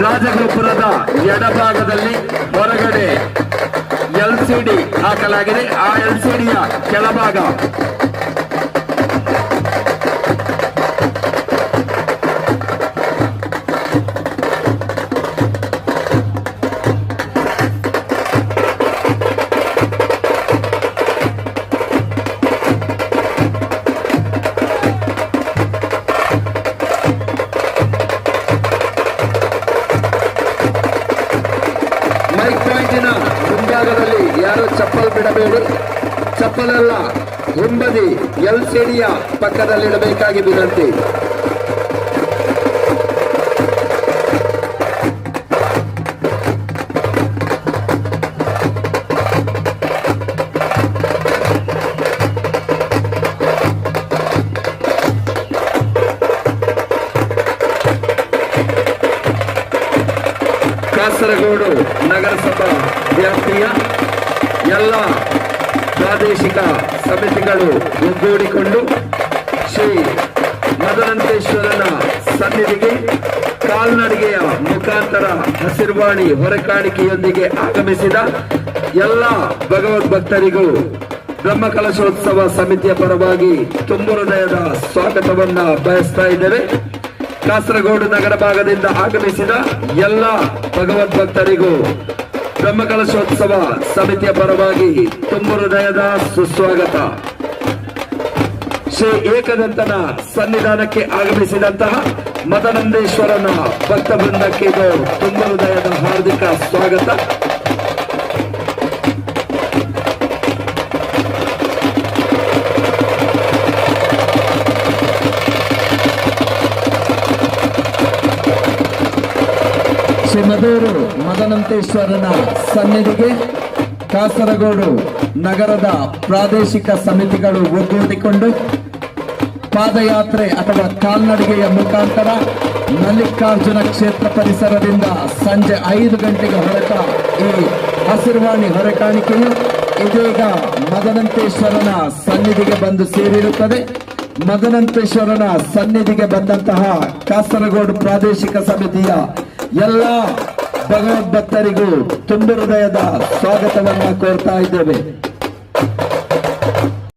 ರಾಜಗೋಪುರದ ಎಡಭಾಗದಲ್ಲಿ ಹೊರಗಡೆ LCD ಹಾಕಲಾಗಿದೆ. ಆ LCDಯ ಕೆಳಭಾಗ ಮೈಕ್ ಪಾಯಿಂಟಿನ ಮುಂಭಾಗದಲ್ಲಿ ಯಾರು ಚಪ್ಪಲ್ ಬಿಡಬೇಡಿ. ಚಪ್ಪಲೆಲ್ಲ ಹಿಂಬದಿ LCDಯ ಪಕ್ಕದಲ್ಲಿಡಬೇಕಾಗಿ ವಿನಂತಿ. ಕಾಸರಗೋಡು ನಗರಸಭಾ ವ್ಯಾಪ್ತಿಯ ಎಲ್ಲ ಪ್ರಾದೇಶಿಕ ಸಮಿತಿಗಳು ಒಗ್ಗೂಡಿಕೊಂಡು ಶ್ರೀ ಮದನಂತೇಶ್ವರನ ಸನ್ನಿಧಿಗೆ ಕಾಲ್ನಡಿಗೆಯ ಮುಖಾಂತರ ಹಸಿರುವಾಣಿ ಹೊರೆಕಾಣಿಕೆಯೊಂದಿಗೆ ಆಗಮಿಸಿದ ಎಲ್ಲ ಭಗವದ್ ಭಕ್ತರಿಗೂ ಬ್ರಹ್ಮಕಲಶೋತ್ಸವ ಸಮಿತಿಯ ಪರವಾಗಿ ತುಂಬು ಹೃದಯದ ಸ್ವಾಗತವನ್ನ ಬಯಸ್ತಾ ಇದ್ದೇವೆ. ಕಾಸರಗೋಡು ನಗರ ಭಾಗದಿಂದ ಆಗಮಿಸಿದ ಎಲ್ಲ ಭಗವದ್ ಭಕ್ತರಿಗೂ ಬ್ರಹ್ಮಕಲಶೋತ್ಸವ ಸಮಿತಿಯ ಪರವಾಗಿ ತುಂಬು ಹೃದಯದ ಸುಸ್ವಾಗತ. ಶ್ರೀ ಏಕದಂತನ ಸನ್ನಿಧಾನಕ್ಕೆ ಆಗಮಿಸಿದಂತಹ ಮದನಂದೇಶ್ವರನ ಭಕ್ತ ಬೃಂದಕ್ಕೆ ಇದು ತುಂಬು ಹೃದಯದ ಹಾರ್ದಿಕ ಸ್ವಾಗತ. ಶ್ರೀಮದೂರು ಮದನಂತೇಶ್ವರನ ಸನ್ನಿಧಿಗೆ ಕಾಸರಗೋಡು ನಗರದ ಪ್ರಾದೇಶಿಕ ಸಮಿತಿಗಳು ಒಗ್ಗೂಡಿಕೊಂಡು ಪಾದಯಾತ್ರೆ ಅಥವಾ ಕಾಲ್ನಡಿಗೆಯ ಮುಖಾಂತರ ಮಲ್ಲಿಕಾರ್ಜುನ ಕ್ಷೇತ್ರ ಪರಿಸರದಿಂದ ಸಂಜೆ 5 ಗಂಟೆಗೆ ಹೊರಟ ಈ ಹಸಿರುವಾಣಿ ಹೊರೆಕಾಣಿಕೆಯು ಇದೀಗ ಮದನಂತೇಶ್ವರನ ಸನ್ನಿಧಿಗೆ ಬಂದು ಸೇರಿರುತ್ತದೆ. ಮದನಂತೇಶ್ವರನ ಸನ್ನಿಧಿಗೆ ಬಂದಂತಹ ಕಾಸರಗೋಡು ಪ್ರಾದೇಶಿಕ ಸಮಿತಿಯ ಎಲ್ಲ ಭಗವದ್ ಭಕ್ತರಿಗೂ ತುಂಬು ಹೃದಯದ ಸ್ವಾಗತವನ್ನ ಕೋರ್ತಾ ಇದ್ದೇವೆ.